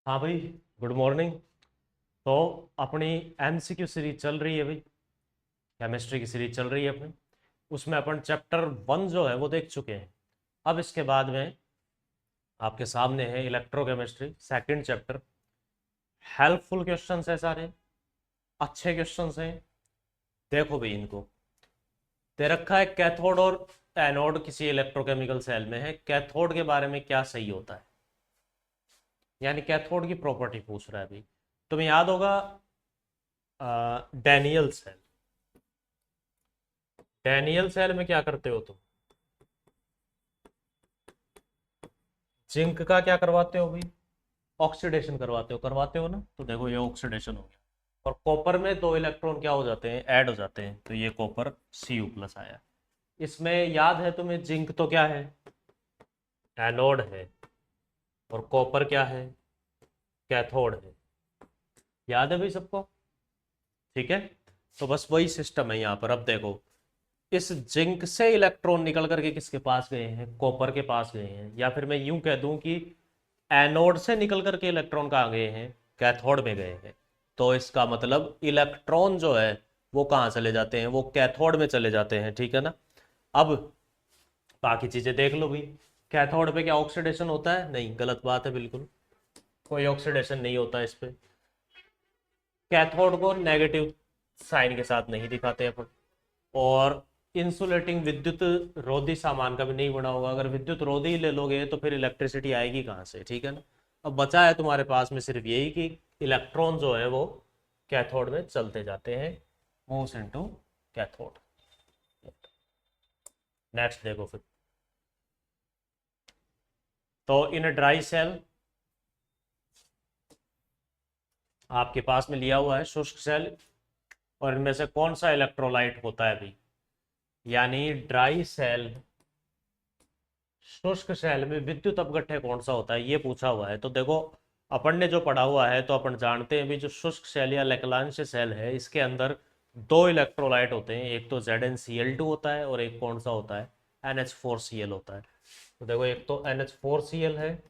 हाँ भाई, good morning. तो अपनी एमसीक्यू सीरीज चल रही है भाई। केमिस्ट्री की सीरीज चल रही है अपनी। उसमें अपन चैप्टर 1 जो है वो देख चुके हैं। अब इसके बाद में आपके सामने है electrochemistry second chapter. Helpful questions है सारे, अच्छे क्वेश्चंस हैं। देखो भाई, इनको दे रखा है कैथोड और एनोड किसी इलेक्ट्रोकेमिकल सेल में है। कैथोड के बारे में क्या सही होता है, यानी कैथोड की प्रॉपर्टी पूछ रहा है भाई। तुम्हें याद होगा डैनियल सेल। डैनियल सेल में क्या करते हो तुम? जिंक का क्या करवाते हो भाई? ऑक्सीडेशन करवाते हो ना। तो देखो ये ऑक्सीडेशन हो गया। और कॉपर में दो इलेक्ट्रॉन क्या हो जाते हैं, ऐड हो जाते हैं, तो ये कॉपर Cu प्लस आया। इसमें याद है तुम्हें, जिंक तो क्या है, एनोड है, और कॉपर क्या है, कैथोड है। याद है भाई सबको? ठीक है। तो बस वही सिस्टम है यहाँ पर। अब देखो, इस जिंक से इलेक्ट्रॉन निकल करके किसके पास गए हैं, कॉपर के पास गए हैं। या फिर मैं यूं कह दूं कि एनोड से निकल करके इलेक्ट्रॉन कहाँ गए हैं, कैथोड में गए हैं। तो इसका मतलब इलेक्ट्रॉन जो है वो कहाँ चले जाते हैं, वो कैथोड में चले जाते हैं। ठीक है ना। अब बाकी चीजें देख लो भाई। कैथोड पे क्या ऑक्सीडेशन होता है? नहीं, गलत बात है बिल्कुल। कोई ऑक्सीडेशन नहीं होता इस पे। कैथोड को नेगेटिव साइन के साथ नहीं दिखाते अपन। और इंसुलेटिंग विद्युत रोधी सामान का भी नहीं बना होगा। अगर विद्युत रोधी ही ले लोगे तो फिर इलेक्ट्रिसिटी आएगी कहाँ से? ठीक है ना। अब बचा है तुम्हारे पास में सिर्फ यही कि इलेक्ट्रॉन जो है वो कैथोड में चलते जाते हैं, मूव्स इनटू कैथोड। नेक्स्ट देखो फिर। तो इन ड्राई सेल आपके पास में लिया हुआ है शुष्क सेल, और इनमें से कौन सा इलेक्ट्रोलाइट होता है भी, यानी ड्राई सेल, शुष्क सेल में विद्युत अपघट्य कौन सा होता है, ये पूछा हुआ है। तो देखो, अपन ने जो पढ़ा हुआ है तो अपन जानते हैं भी, जो शुष्क सेल या लेक्लांश सेल है इसके अंदर दो इलेक्ट्रोलाइट होते हैं। एक तो ZnCl2 होता है, और एक कौन सा होता है, NH4Cl होता है। तो देखो, एक तो NH4Cl है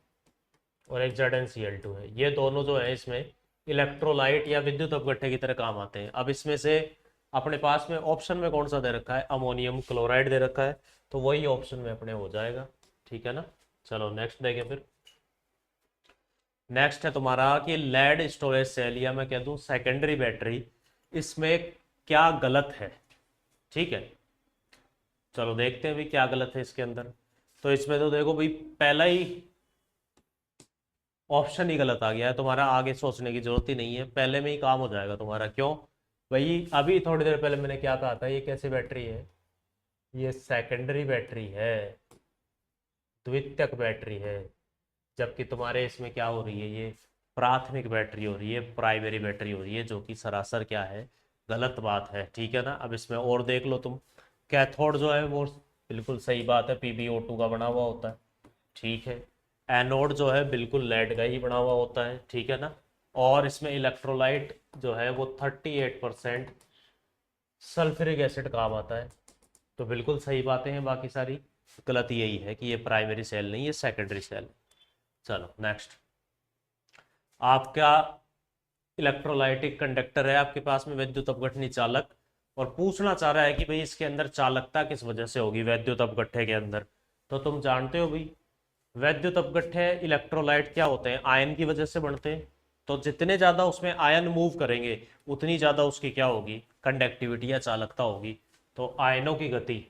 और एक ZnCl2 है। ये दोनों जो है इसमें इलेक्ट्रोलाइट या विद्युत अपघट्य की तरह काम आते हैं। अब इसमें से अपने पास में ऑप्शन में कौन सा दे रखा है, अमोनियम क्लोराइड दे रखा है। तो वही ऑप्शन में अपने हो जाएगा। ठीक है ना। चलो नेक्स्ट देखें फिर। नेक्स्ट है तुम्हारा कि लेड स्टोरेज सेल, या मैं कह दूं सेकेंडरी बैटरी, इसमें क्या गलत है। ठीक है, चलो देखते हैं भी क्या गलत है इसके अंदर। तो इसमें तो देखो भाई, पहला ही ऑप्शन ही गलत आ गया है तुम्हारा। आगे सोचने की जरूरत ही नहीं है, पहले में ही काम हो जाएगा तुम्हारा। क्यों भाई? अभी थोड़ी देर पहले मैंने क्या कहा था, ये कैसी बैटरी है, ये सेकेंडरी बैटरी है, द्वितीयक बैटरी है। जबकि तुम्हारे इसमें क्या हो रही है, ये प्राथमिक बैटरी हो रही है, प्राइमरी बैटरी हो रही है, जो कि सरासर क्या है, गलत बात है। ठीक है ना। अब इसमें और देख लो तुम। कैथोड जो है वो बिल्कुल सही बात है, PbO2 का बना हुआ होता है। ठीक है। एनोड जो है बिल्कुल लेड का ही बना हुआ होता है। ठीक है ना। और इसमें इलेक्ट्रोलाइट जो है वो 38% सल्फ्यूरिक एसिड काम आता है। तो बिल्कुल सही बातें हैं बाकी सारी। गलत यही है कि ये प्राइमरी सेल नहीं, ये सेकेंडरी सेल है। चलो नेक्स्ट। आपका इलेक्ट्रोलाइटिक कंडक्टर है आपके पास में, विद्युत अपघटनी चालक, और पूछना चाह रहा है कि भाई इसके अंदर चालकता किस वजह से होगी वैद्युत अपघट्य के अंदर। तो तुम जानते हो भाई, वैद्युत अपघट्य इलेक्ट्रोलाइट क्या होते हैं, आयन की वजह से बनते हैं। तो जितने ज्यादा उसमें आयन मूव करेंगे उतनी ज्यादा उसकी क्या होगी, कंडक्टिविटी या चालकता होगी। तो आयनों की गति,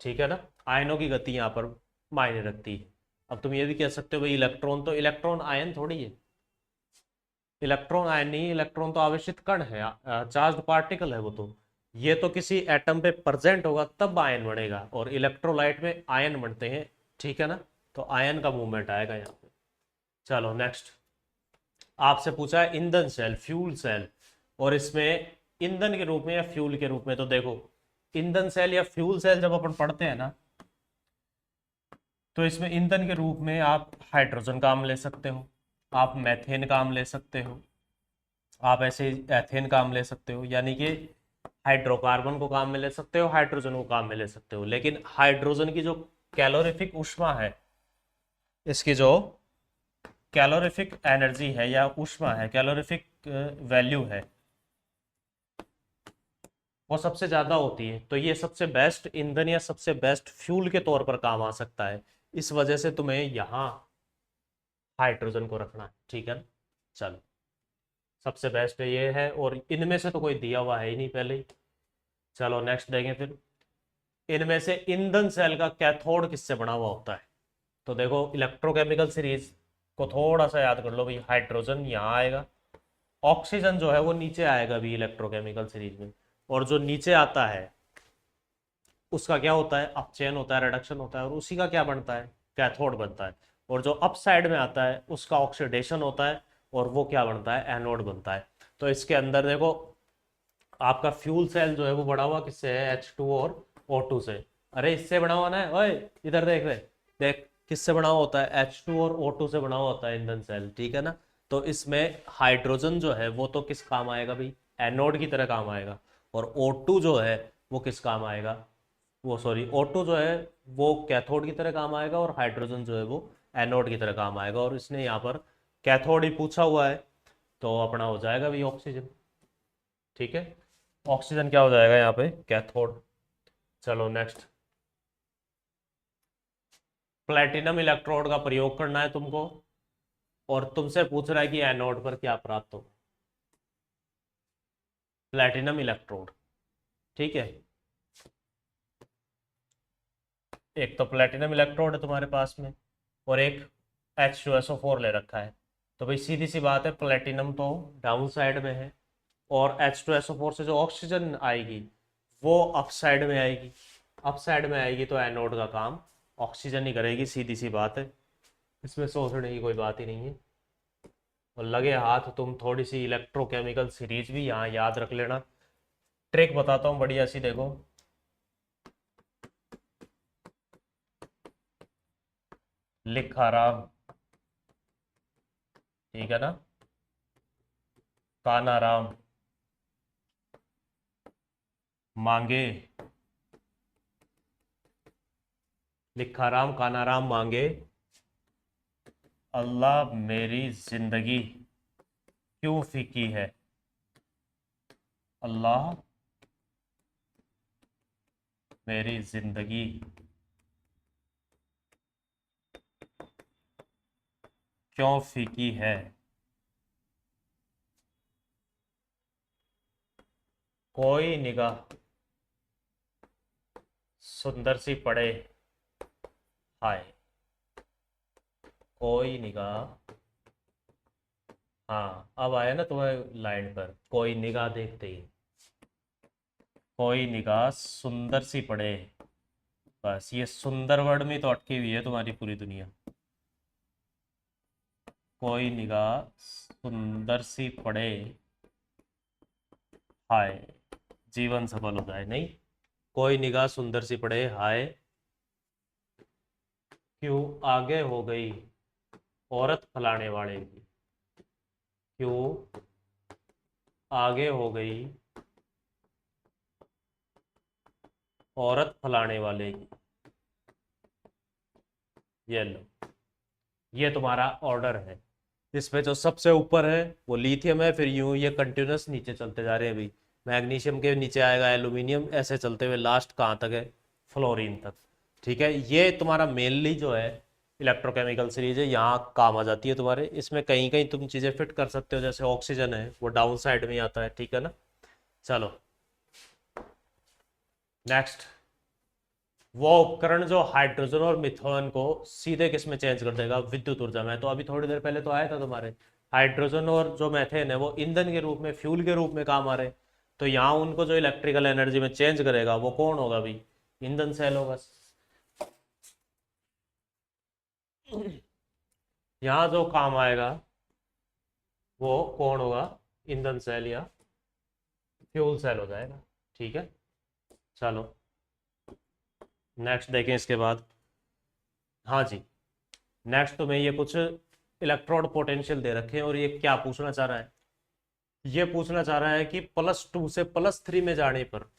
ठीक है ना, आयनों की गति यहाँ पर मायने रखती है। अब तुम ये भी कह सकते हो भाई, इलेक्ट्रॉन तो इलेक्ट्रॉन आयन थोड़ी है। इलेक्ट्रॉन आयन नहीं, इलेक्ट्रॉन तो आवेशित कण है, चार्ज्ड पार्टिकल है वो तो। ये तो किसी एटम पे प्रेजेंट होगा तब आयन बनेगा, और इलेक्ट्रोलाइट में आयन बनते हैं। ठीक है ना। तो आयन का मूवमेंट आएगा यहाँ पे। चलो नेक्स्ट। आपसे पूछा है ईंधन सेल, फ्यूल सेल, और इसमें ईंधन के रूप में या फ्यूल के रूप में। तो देखो, ईंधन सेल या फ्यूल सेल जब अपन पढ़ते हैं ना, तो इसमें ईंधन के रूप में आप हाइड्रोजन काम ले सकते हो, आप मैथेन काम ले सकते हो, आप ऐसे एथेन काम ले सकते हो। यानी कि हाइड्रोकार्बन को काम में ले सकते हो, हाइड्रोजन को काम में ले सकते हो। लेकिन हाइड्रोजन की जो कैलोरीफिक ऊष्मा है, इसकी जो कैलोरीफिक एनर्जी है या ऊष्मा है, कैलोरीफिक वैल्यू है, वो सबसे ज्यादा होती है, तो ये सबसे बेस्ट ईंधन या सबसे बेस्ट फ्यूल के तौर पर काम आ सकता है। इस वजह से तुम्हें यहाँ हाइड्रोजन को रखना है, ठीक है ना। चलो, सबसे बेस्ट ये है, और इनमें से तो कोई दिया हुआ है ही नहीं पहले ही। चलो नेक्स्ट देखें फिर, इनमें से ईंधन सेल का कैथोड किससे बना हुआ होता है। तो देखो इलेक्ट्रोकेमिकल सीरीज को थोड़ा सा याद कर लो भाई, हाइड्रोजन यहाँ आएगा, ऑक्सीजन जो है वो नीचे आएगा भी इलेक्ट्रोकेमिकल सीरीज में, और जो नीचे आता है उसका क्या होता है, अपचयन होता है, रिडक्शन होता है, और उसी का क्या बनता है, कैथोड बनता है। और जो अप साइड में आता है उसका ऑक्सीडेशन होता है, और वो क्या बनता है, एनोड बनता है। तो इसके अंदर देखो आपका फ्यूल सेल जो है वो बना हुआ किससे है, H2 और O2 से। अरे इससे बना हुआ ना है, ओए इधर देख रहे, देख किससे बना हुआ होता है, H2 और O2 से बना हुआ होता है ईंधन सेल, ठीक है ना। तो इसमें हाइड्रोजन जो है वो तो किस काम आएगा भाई, एनोड की तरह काम आएगा, और O2 जो है वो किस काम आएगा, वो सॉरी O2 जो है वो कैथोड की तरह काम आएगा, और हाइड्रोजन जो है वो एनोड की तरह काम आएगा। और इसने यहाँ पर कैथोड ही पूछा हुआ है, तो अपना हो जाएगा भाई ऑक्सीजन, ठीक है। ऑक्सीजन क्या हो जाएगा यहाँ पे, कैथोड। चलो नेक्स्ट, प्लेटिनम इलेक्ट्रोड का प्रयोग करना है तुमको, और तुमसे पूछ रहा है कि एनोड पर क्या प्राप्त हो, प्लेटिनम इलेक्ट्रोड, ठीक है। एक तो प्लेटिनम इलेक्ट्रोड है तुम्हारे पास में, और एक H2SO4 ले रखा है। तो भाई सीधी सी बात है, प्लेटिनम तो डाउन साइड में है, और H2SO4 से जो ऑक्सीजन आएगी वो अप साइड में आएगी, अप साइड में आएगी, तो एनोड का काम ऑक्सीजन ही करेगी, सीधी सी बात है, इसमें सोचने की कोई बात ही नहीं है। और लगे हाथ तुम थोड़ी सी इलेक्ट्रोकेमिकल सीरीज भी यहाँ याद रख लेना। ट्रिक बताता हूँ बढ़िया सी, देखो लिखा राम, ठीक है ना, काना राम मांगे, लिखा राम काना राम मांगे, अल्लाह मेरी जिंदगी क्यों फीकी है, अल्लाह मेरी जिंदगी क्यों फीकी है, कोई निगाह सुंदर सी पड़े, हाय, कोई निगाह, हाँ अब आया ना तुम्हें लाइन पर, कोई निगाह देखते ही, कोई निगाह सुंदर सी पड़े, बस ये सुंदर वर्ड में तो अटकी हुई है तुम्हारी पूरी दुनिया। कोई निगाह सुंदर सी पड़े, हाय, जीवन सफल हो जाए, नहीं, कोई निगाह सुंदर सी पड़े, हाय क्यों आगे हो गई औरत फलाने वाले की, क्यों आगे हो गई औरत फलाने वाले की। ये लो, ये तुम्हारा ऑर्डर है, इसमें जो सबसे ऊपर है वो लिथियम है, फिर यूं ये कंटिन्यूस नीचे चलते जा रहे हैं अभी, मैग्नीशियम के नीचे आएगा एल्यूमिनियम, ऐसे चलते हुए लास्ट कहाँ तक है, फ्लोरीन तक, ठीक है। ये तुम्हारा मेनली जो है इलेक्ट्रोकेमिकल सीरीज है, यहाँ काम आ जाती है तुम्हारे, इसमें कहीं कहीं तुम चीज़ें फिट कर सकते हो, जैसे ऑक्सीजन है वो डाउन साइड में ही आता है, ठीक है ना। चलो नेक्स्ट, वो उपकरण जो हाइड्रोजन और मिथेन को सीधे किस में चेंज कर देगा, विद्युत ऊर्जा में। तो अभी थोड़ी देर पहले तो आया था तुम्हारे, हाइड्रोजन और जो मैथेन है वो ईंधन के रूप में, फ्यूल के रूप में काम आ रहे हैं, तो यहाँ उनको जो इलेक्ट्रिकल एनर्जी में चेंज करेगा वो कौन होगा भाई, ईंधन सेल होगा। यहाँ जो काम आएगा वो कौन होगा, ईंधन सेल या फ्यूल सेल हो जाएगा, ठीक है। चलो नेक्स्ट देखें इसके बाद, हाँ जी, नेक्स्ट तो मैं ये कुछ इलेक्ट्रोड पोटेंशियल दे रखे हैं, और ये क्या पूछना चाह रहा है, ये पूछना चाह रहा है कि +2 से +3 में जाने पर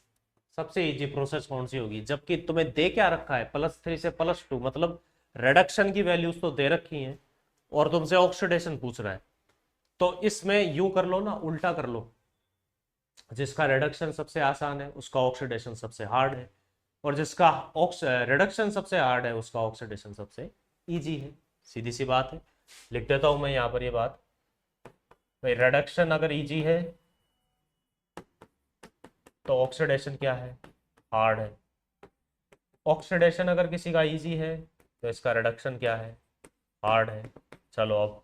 सबसे इजी प्रोसेस कौन सी होगी, जबकि तुम्हें दे क्या रखा है, +3 से +2, मतलब रिडक्शन की वैल्यूज तो दे रखी हैं, और तुमसे ऑक्सीडेशन पूछ रहा है, तो इसमें यूं कर लो ना, उल्टा कर लो। जिसका रिडक्शन सबसे आसान है उसका ऑक्सीडेशन सबसे हार्ड है, और जिसका रिडक्शन सबसे हार्ड है उसका ऑक्सीडेशन सबसे इजी है। सीधी सी बात है। लिख देता हूं मैं यहाँ पर ये बात। भाई रिडक्शन अगर इजी है तो ऑक्सीडेशन क्या है, हार्ड है। ऑक्सीडेशन अगर किसी का इजी है तो इसका रिडक्शन क्या है, हार्ड है। चलो अब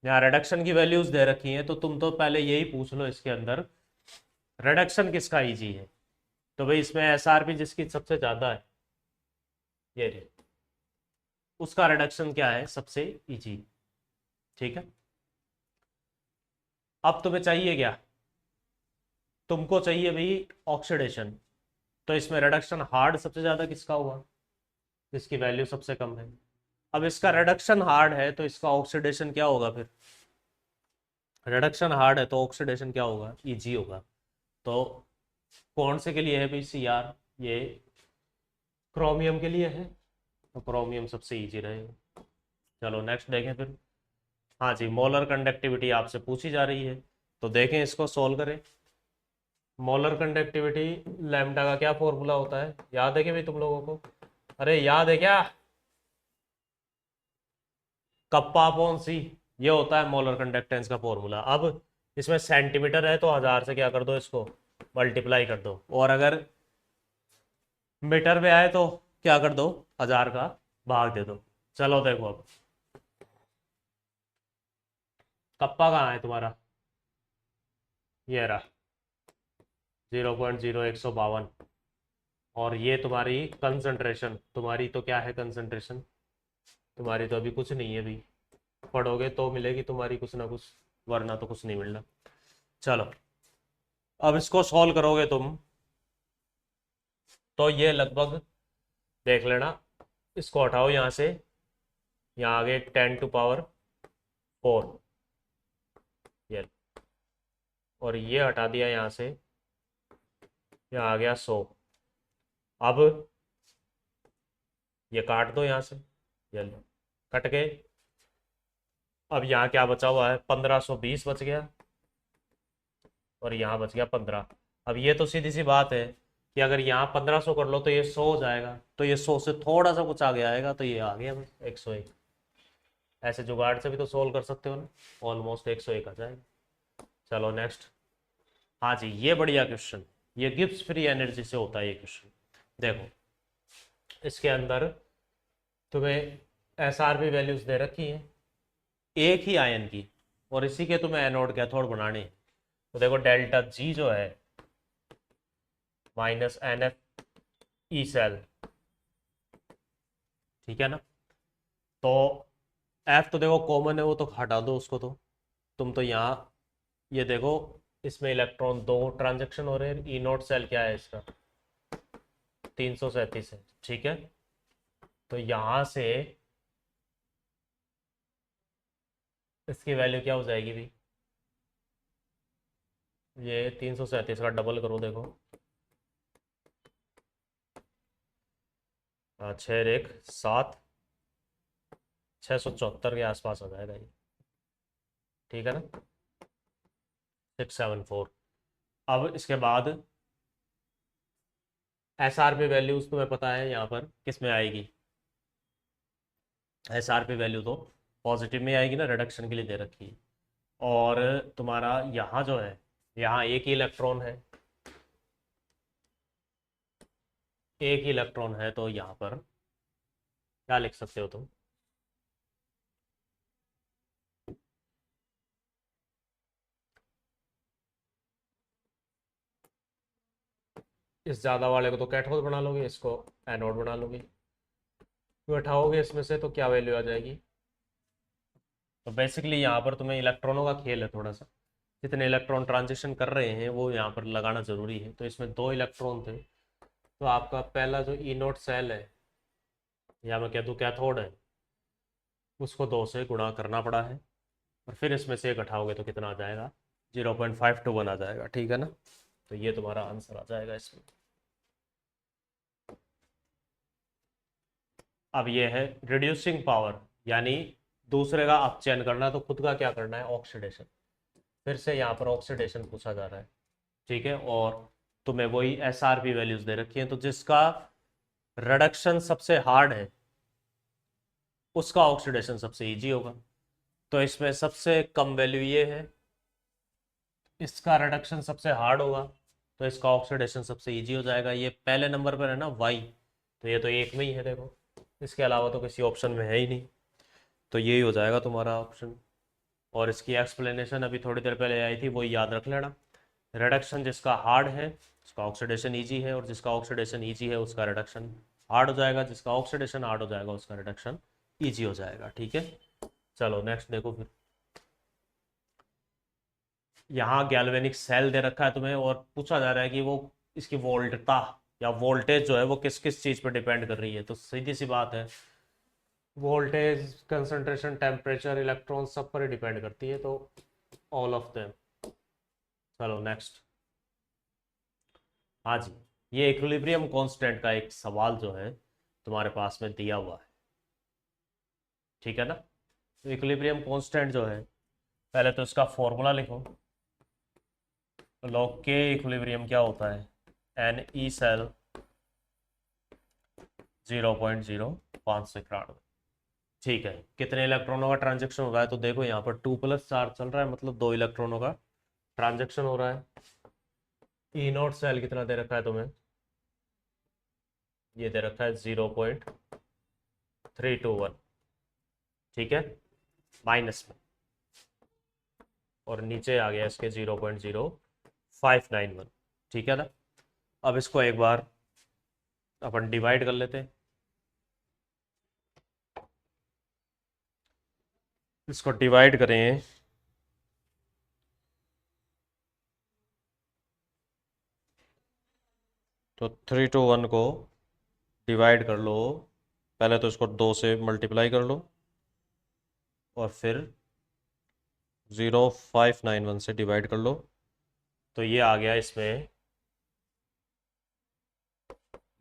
यहाँ रिडक्शन की वैल्यूज दे रखी हैं, तो तुम तो पहले यही पूछ लो इसके अंदर रिडक्शन किसका इजी है। तो भाई इसमें एसआरपी जिसकी सबसे ज़्यादा है, ये रे, उसका रिडक्शन क्या है, सबसे इजी। ठीक है। अब तुम्हें चाहिए क्या, तुमको चाहिए भाई ऑक्सीडेशन। तो इसमें रिडक्शन हार्ड सबसे ज़्यादा किसका हुआ, जिसकी वैल्यू सबसे कम है। अब इसका रिडक्शन हार्ड है तो इसका ऑक्सीडेशन क्या होगा फिर, रिडक्शन हार्ड है तो ऑक्सीडेशन क्या होगा, इजी होगा। तो कौन से के लिए है भाई सी आर, ये क्रोमियम के लिए है, तो क्रोमियम सबसे इजी रहेगा। चलो नेक्स्ट देखें फिर। हाँ जी, मोलर कंडक्टिविटी आपसे पूछी जा रही है, तो देखें इसको सोल्व करें। मोलर कंडक्टिविटी लैम्डा का क्या फॉर्मूला होता है, याद है कि भाई तुम लोगों को, अरे याद है क्या, कप्पा अपॉन सी, ये होता है मोलर कंडक्टेंस का फॉर्मूला। अब इसमें सेंटीमीटर है तो 1000 से क्या कर दो, इसको मल्टीप्लाई कर दो, और अगर मीटर में आए तो क्या कर दो, 1000 का भाग दे दो। चलो देखो अब कप्पा कहाँ है तुम्हारा, ये रहा 0.0152। और ये तुम्हारी कंसंट्रेशन, तुम्हारी तो क्या है कंसंट्रेशन, तुम्हारी तो अभी कुछ नहीं है भी, पढ़ोगे तो मिलेगी तुम्हारी कुछ ना कुछ, वरना तो कुछ नहीं मिलना। चलो अब इसको सॉल्व करोगे तुम, तो ये लगभग देख लेना, इसको हटाओ यहाँ से, यहाँ आगे 10⁴ ये, और ये हटा दिया यहाँ से, यहाँ आ गया 100। अब ये काट दो यहाँ से, ये लो कट गए। अब यहाँ क्या बचा हुआ है, 1520 बच गया, और यहाँ बच गया 15। अब ये तो सीधी सी बात है कि अगर यहाँ 1500 कर लो तो ये 100 हो जाएगा, तो ये 100 से थोड़ा सा कुछ आगे आएगा, तो ये आ गया 101। ऐसे जुगाड़ से भी तो सोल्व कर सकते हो ना, ऑलमोस्ट 101 आ जाएगा। चलो नेक्स्ट। हाँ जी, ये बढ़िया क्वेश्चन, ये गिब्स फ्री एनर्जी से होता है ये क्वेश्चन। देखो इसके अंदर तुम्हें एस आर पी वैल्यूज दे रखी हैं एक ही आयन की, और इसी के तुम्हें एनोड कैथोड बनाने हैं। तो देखो डेल्टा जी जो है minus n F E cell, ठीक है ना। तो एफ तो देखो कॉमन है, वो तो हटा दो उसको, तो तुम तो यहाँ ये देखो, इसमें इलेक्ट्रॉन दो ट्रांजेक्शन हो रहे हैं, ई नोट सेल क्या है इसका 337 है, ठीक है। तो यहाँ से इसकी वैल्यू क्या हो जाएगी भी, ये 337 का डबल करो देखो, 6 1 7, 674 के आसपास हो जाएगा ये, ठीक है ना, 674। अब इसके बाद एस आर पी वैल्यूज तुम्हें पता है यहाँ पर किस में आएगी, एस आर पी वैल्यू तो पॉजिटिव में आएगी ना, रिडक्शन के लिए दे रखी है। और तुम्हारा यहाँ जो है, यहाँ एक ही इलेक्ट्रॉन है, एक ही इलेक्ट्रॉन है, तो यहाँ पर क्या लिख सकते हो तुम, इस ज़्यादा वाले को तो कैथोड बना लोगे, इसको एनोड बना लोगे, तो उठाओगे इसमें से तो क्या वैल्यू आ जाएगी। तो बेसिकली यहाँ पर तुम्हें इलेक्ट्रॉनों का खेल है थोड़ा सा, जितने इलेक्ट्रॉन ट्रांजिशन कर रहे हैं वो यहाँ पर लगाना ज़रूरी है। तो इसमें दो इलेक्ट्रॉन थे, तो आपका पहला जो ई नोट सेल है, या मैं कह दूँ कैथोड है, उसको 2 से गुणा करना पड़ा है, और फिर इसमें से एक घटाओगे तो कितना आ जाएगा, 0.521 आ जाएगा, ठीक है ना। तो ये तुम्हारा आंसर आ जाएगा इसमें। अब ये है रिड्यूसिंग पावर, यानी दूसरे का अपचयन करना है, तो खुद का क्या करना है, ऑक्सीडेशन। फिर से यहाँ पर ऑक्सीडेशन पूछा जा रहा है, ठीक है। और तुम्हें वही SRP वैल्यूज दे रखी है, तो जिसका रिडक्शन सबसे हार्ड है उसका ऑक्सीडेशन सबसे इजी होगा। तो इसमें सबसे कम वैल्यू ये है, इसका रिडक्शन सबसे हार्ड होगा, तो इसका ऑक्सीडेशन सबसे इजी हो जाएगा। ये पहले नंबर पर है ना वाई, तो ये तो एक में ही है देखो, इसके अलावा तो किसी ऑप्शन में है ही नहीं, तो यही हो जाएगा तुम्हारा ऑप्शन। और इसकी एक्सप्लेनेशन अभी थोड़ी देर पहले आई थी, वो याद रख लेना। रिडक्शन जिसका हार्ड है उसका ऑक्सीडेशन इजी है, और जिसका ऑक्सीडेशन इजी है उसका रिडक्शन हार्ड हो जाएगा, जिसका ऑक्सीडेशन हार्ड हो जाएगा उसका रिडक्शन इजी हो जाएगा, ठीक है। चलो नेक्स्ट देखो फिर। यहाँ गैल्वेनिक सेल दे रखा है तुम्हें, और पूछा जा रहा है कि वो इसकी वोल्टता या वोल्टेज जो है वो किस किस चीज़ पर डिपेंड कर रही है। तो सीधी सी बात है, वोल्टेज, कंसंट्रेशन, टेम्परेचर, इलेक्ट्रॉन सब पर डिपेंड करती है, तो ऑल ऑफ देम। चलो नेक्स्ट। हाँ जी, ये इक्विलिब्रियम कांस्टेंट का एक सवाल जो है तुम्हारे पास में दिया हुआ है, ठीक है ना। तो इक्विलिब्रियम कांस्टेंट जो है, पहले तो इसका फॉर्मूला लिखो। लॉग के इक्विलिब्रियम क्या होता है, एन ई सेल 0.05 ठीक है। कितने इलेक्ट्रॉनों का ट्रांजेक्शन हो रहा है, तो देखो यहाँ पर 2+4 चल रहा है, मतलब 2 इलेक्ट्रॉनों का ट्रांजेक्शन हो रहा है। ई नोट सेल कितना दे रखा है तुम्हें, ये दे रखा है 0.321, ठीक है, माइनस में, और नीचे आ गया इसके 0.0591, ठीक है ना। अब इसको एक बार अपन डिवाइड कर लेते हैं, इसको डिवाइड करें तो 321 को डिवाइड कर लो, पहले तो इसको 2 से मल्टीप्लाई कर लो, और फिर 0.591 से डिवाइड कर लो, तो ये आ गया इसमें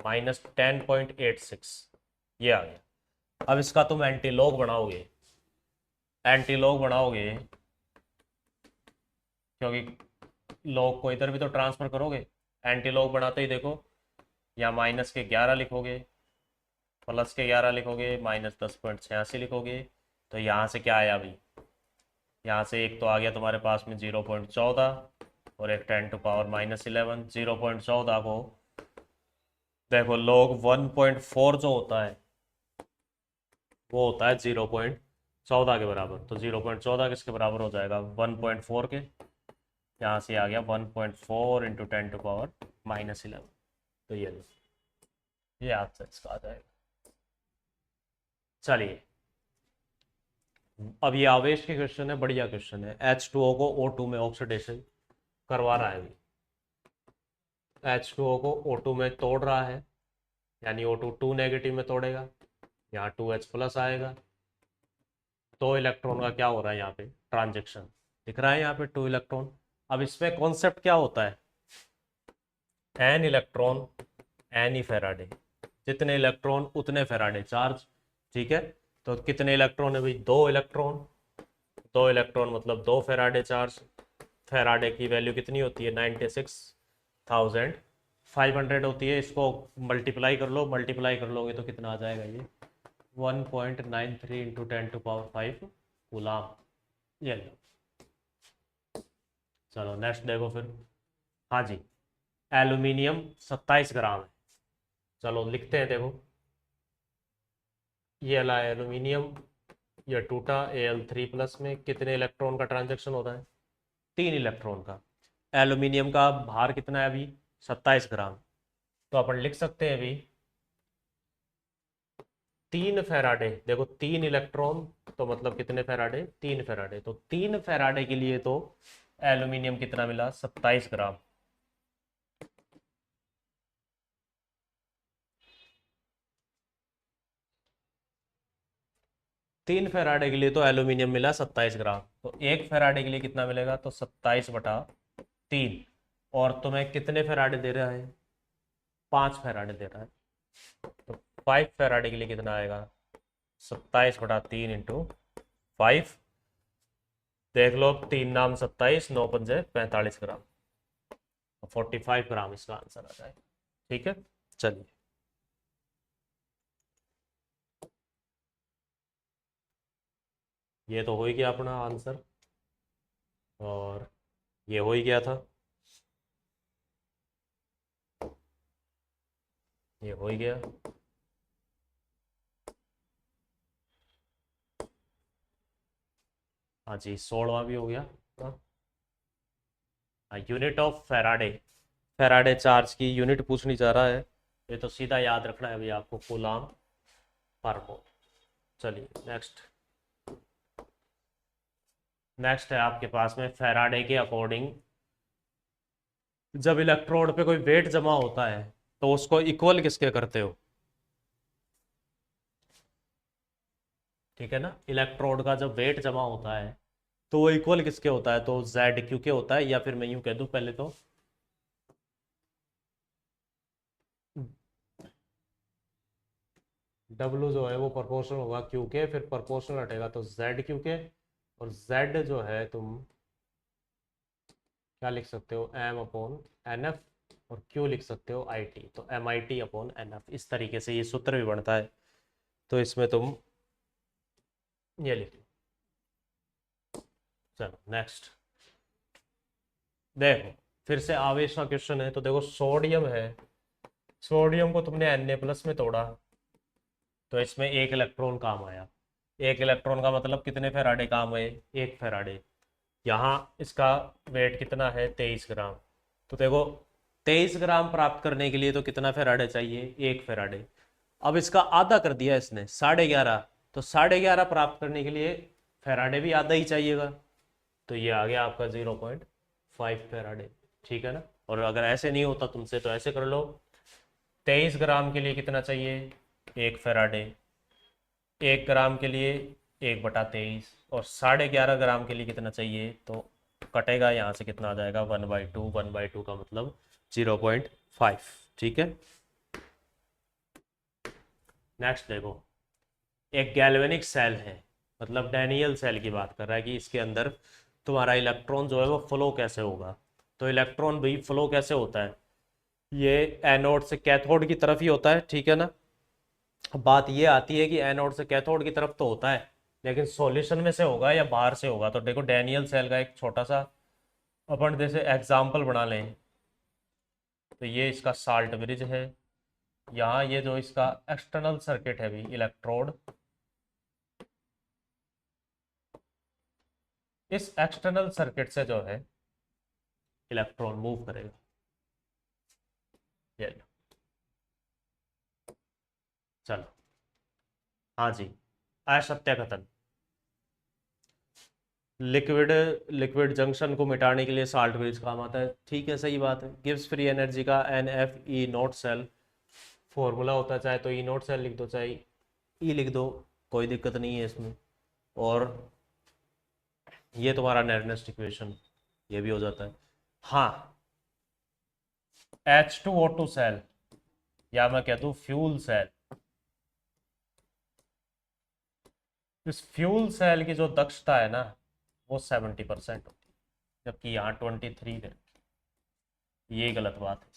-10.86, ये आ गया। अब इसका तुम एंटीलॉग बनाओगे, एंटीलॉग बनाओगे क्योंकि लॉग को इधर भी तो ट्रांसफर करोगे। एंटीलॉग बनाते ही देखो, यहाँ -11 लिखोगे, +11 लिखोगे, -10.86 लिखोगे, तो यहाँ से क्या आया अभी, यहाँ से एक तो आ गया तुम्हारे पास में 0.14, और एक 10⁻11। 0.14 को देखो, log 1.4 जो होता है वो होता है 0.14 के बराबर, तो 0.14 किसके बराबर हो जाएगा, 1.4 के। यहाँ से आ गया 1.4 इंटू 10⁻11, तो ये लो, ये आंसर इसका आ जाएगा। चलिए, अब ये आवेश के क्वेश्चन है, बढ़िया क्वेश्चन है। H2O को O2 में ऑक्सीडेशन करवा रहा है अभी, H2O को O2 में तोड़ रहा है, यानी O2 2 नेगेटिव में तोड़ेगा, यहाँ 2H+ आएगा। 2 इलेक्ट्रॉन का क्या हो रहा है यहाँ पे, ट्रांजेक्शन दिख रहा है यहाँ पे, 2 इलेक्ट्रॉन। अब इसमें कॉन्सेप्ट क्या होता है, एन इलेक्ट्रॉन एन ही फेराडे, जितने इलेक्ट्रॉन उतने फेराडे चार्ज, ठीक है। तो कितने इलेक्ट्रॉन है भाई, 2 इलेक्ट्रॉन, 2 इलेक्ट्रॉन मतलब 2 फेराडे चार्ज। फेराडे की वैल्यू कितनी होती है, 96,500 होती है। इसको मल्टीप्लाई कर लो, मल्टीप्लाई कर लोगे तो कितना आ जाएगा ये, 1.93 इंटू 10⁵ कूलाम, ये लो। चलो नेक्स्ट देखो फिर। हाँ जी, एल्यूमिनियम 27 ग्राम है, चलो लिखते हैं देखो। ये ला एल्यूमिनियम, ये टूटा Al3+ में कितने इलेक्ट्रॉन का ट्रांजेक्शन होता है, 3 इलेक्ट्रॉन का। एल्यूमिनियम का भार कितना है अभी, 27 ग्राम, तो अपन लिख सकते हैं अभी 3 फेराडे, देखो 3 इलेक्ट्रॉन, तो मतलब कितने फेराडे, 3 फेराडे, तो 3 फेराडे के लिए तो एल्यूमिनियम कितना मिला, 27 ग्राम। 3 फेराडे के लिए तो एल्यूमिनियम मिला 27 ग्राम, तो 1 फेराडे के लिए कितना मिलेगा, तो 27/3। और तुम्हें कितने फेराडे दे रहा है, 5 फेराडे दे रहा है, तो 5 फेराडे के लिए कितना आएगा, 27/3 इंटू 45, देख लो 3 नाम 27, 9 पंजे 45 ग्राम, 45 ग्राम इसका आंसर आ जाए। ठीक है, चलिए ये तो हो ही गया अपना आंसर, और ये हो ही गया था, ये हो ही गया। हाँ जी, 16वां भी हो गया। हाँ, unit of Faraday, Faraday charge की यूनिट पूछनी चाह रहा है, ये तो सीधा याद रखना है अभी आपको, कूलाम पर मोल। चलिए नेक्स्ट, नेक्स्ट है आपके पास में फेराडे के अकॉर्डिंग, जब इलेक्ट्रोड पे कोई वेट जमा होता है तो उसको इक्वल किसके करते हो? ठीक है ना, इलेक्ट्रोड का जब वेट जमा होता है तो वो इक्वल किसके होता है? तो जेड क्यू के होता है, या फिर मैं यूं कह दूं पहले तो डब्लू जो है वो प्रोपोर्शनल होगा क्यू के, फिर प्रोपोर्शनल हटेगा तो जेड क्यू के, और जेड जो है तुम क्या लिख सकते हो? एम अपॉन एन एफ, और क्यू लिख सकते हो आई टी, तो m I T upon n F, इस तरीके से ये सूत्र भी बनता है। तो इसमें तुम ये लिख लो। चलो नेक्स्ट, देखो फिर से आवेश का क्वेश्चन है, तो देखो सोडियम है, सोडियम को तुमने Na प्लस में तोड़ा, तो इसमें एक इलेक्ट्रॉन काम आया, एक इलेक्ट्रॉन का मतलब कितने फेराडे काम हुए? 1 फेराडे। यहाँ इसका वेट कितना है? 23 ग्राम। तो देखो 23 ग्राम प्राप्त करने के लिए तो कितना फेराडे चाहिए? 1 फेराडे। अब इसका आधा कर दिया इसने, 11.5, तो 11.5 प्राप्त करने के लिए फेराडे भी आधा ही चाहिएगा, तो ये आ गया आपका 0.5 फेराडे। ठीक है ना, और अगर ऐसे नहीं होता तुमसे तो ऐसे कर लो, 23 ग्राम के लिए कितना चाहिए? 1 फेराडे, 1 ग्राम के लिए 1/23, और 11.5 ग्राम के लिए कितना चाहिए? तो कटेगा यहाँ से, कितना आ जाएगा? 1/2, 1/2 का मतलब 0.5। ठीक है, नेक्स्ट देखो, एक गैल्वेनिक सेल है, मतलब डैनियल सेल की बात कर रहा है कि इसके अंदर तुम्हारा इलेक्ट्रॉन जो है वो फ्लो कैसे होगा। तो इलेक्ट्रॉन भी फ्लो कैसे होता है? ये एनोड से कैथोड की तरफ ही होता है, ठीक है ना। बात ये आती है कि एनोड से कैथोड की तरफ तो होता है, लेकिन सॉल्यूशन में से होगा या बाहर से होगा? तो देखो डैनियल सेल का एक छोटा सा अपन जैसे एग्जाम्पल बना लें, तो ये इसका साल्ट ब्रिज है, यहाँ ये जो इसका एक्सटर्नल सर्किट है भी इलेक्ट्रोड, इस एक्सटर्नल सर्किट से जो है इलेक्ट्रॉन मूव करेगा। ये लो। चलो, हाँ जी, असत्य कथन, लिक्विड, लिक्विड जंक्शन को मिटाने के लिए साल्ट ब्रिज काम आता है, ठीक है, सही बात है। गिव्स फ्री एनर्जी का n F E naught cell formula होता है, चाहे तो ई नोट सेल लिख दो चाहे ई लिख दो, कोई दिक्कत नहीं है इसमें। और ये तुम्हारा नेरनेस्ट इक्वेशन ये भी हो जाता है। हाँ, H2O2 सेल, या मैं कह दूं फ्यूल सेल, इस फ्यूल सेल की जो दक्षता है ना वो 70% होती है, जबकि यहाँ 23 है, ये गलत बात है।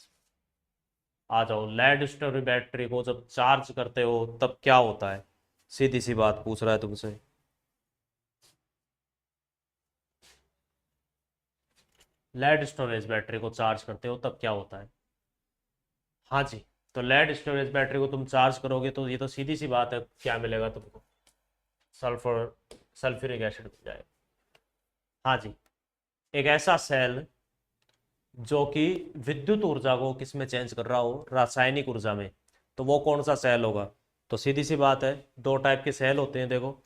आ जाओ, लेड स्टोरी बैटरी को जब चार्ज करते हो तब क्या होता है? सीधी सी बात पूछ रहा है तुमसे। लेड स्टोरेज बैटरी को चार्ज करते हो तब क्या होता है? हाँ जी, तो लेड स्टोरेज बैटरी को तुम चार्ज करोगे तो ये तो सीधी सी बात है, क्या मिलेगा तुमको? सल्फर, सल्फ्यूरिक एसिड मिल जाएगा। हाँ जी, एक ऐसा सेल जो कि विद्युत ऊर्जा को किस में चेंज कर रहा हो? रासायनिक ऊर्जा में, तो वो कौन सा सेल होगा? तो सीधी सी बात है, दो टाइप के सेल होते हैं देखो,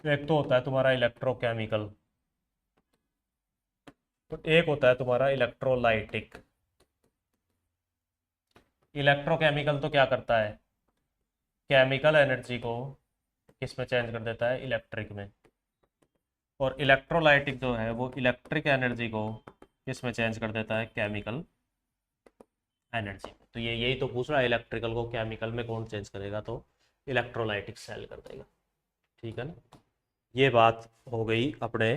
एक तो होता है तुम्हारा इलेक्ट्रोकेमिकल, तो एक होता है तुम्हारा इलेक्ट्रोलाइटिक। इलेक्ट्रोकेमिकल तो क्या करता है? केमिकल एनर्जी को किस में चेंज कर देता है? इलेक्ट्रिक में। और इलेक्ट्रोलाइटिक जो है वो इलेक्ट्रिक एनर्जी को किस में चेंज कर देता है? केमिकल एनर्जी में। तो ये यही तो पूछ रहा है, इलेक्ट्रिकल को केमिकल में कौन चेंज करेगा? तो इलेक्ट्रोलाइटिक सेल कर देगा। ठीक है ना। ये बात हो गई अपने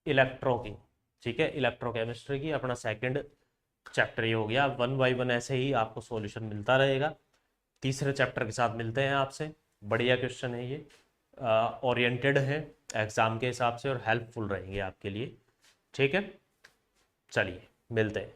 इलेक्ट्रो की। ठीक है, इलेक्ट्रोकेमिस्ट्री की अपना सेकंड चैप्टर ये हो गया। वन बाई वन ऐसे ही आपको सॉल्यूशन मिलता रहेगा। तीसरे चैप्टर के साथ मिलते हैं आपसे। बढ़िया क्वेश्चन है ये, ओरिएंटेड है एग्जाम के हिसाब से और हेल्पफुल रहेंगे आपके लिए। ठीक है, चलिए मिलते हैं।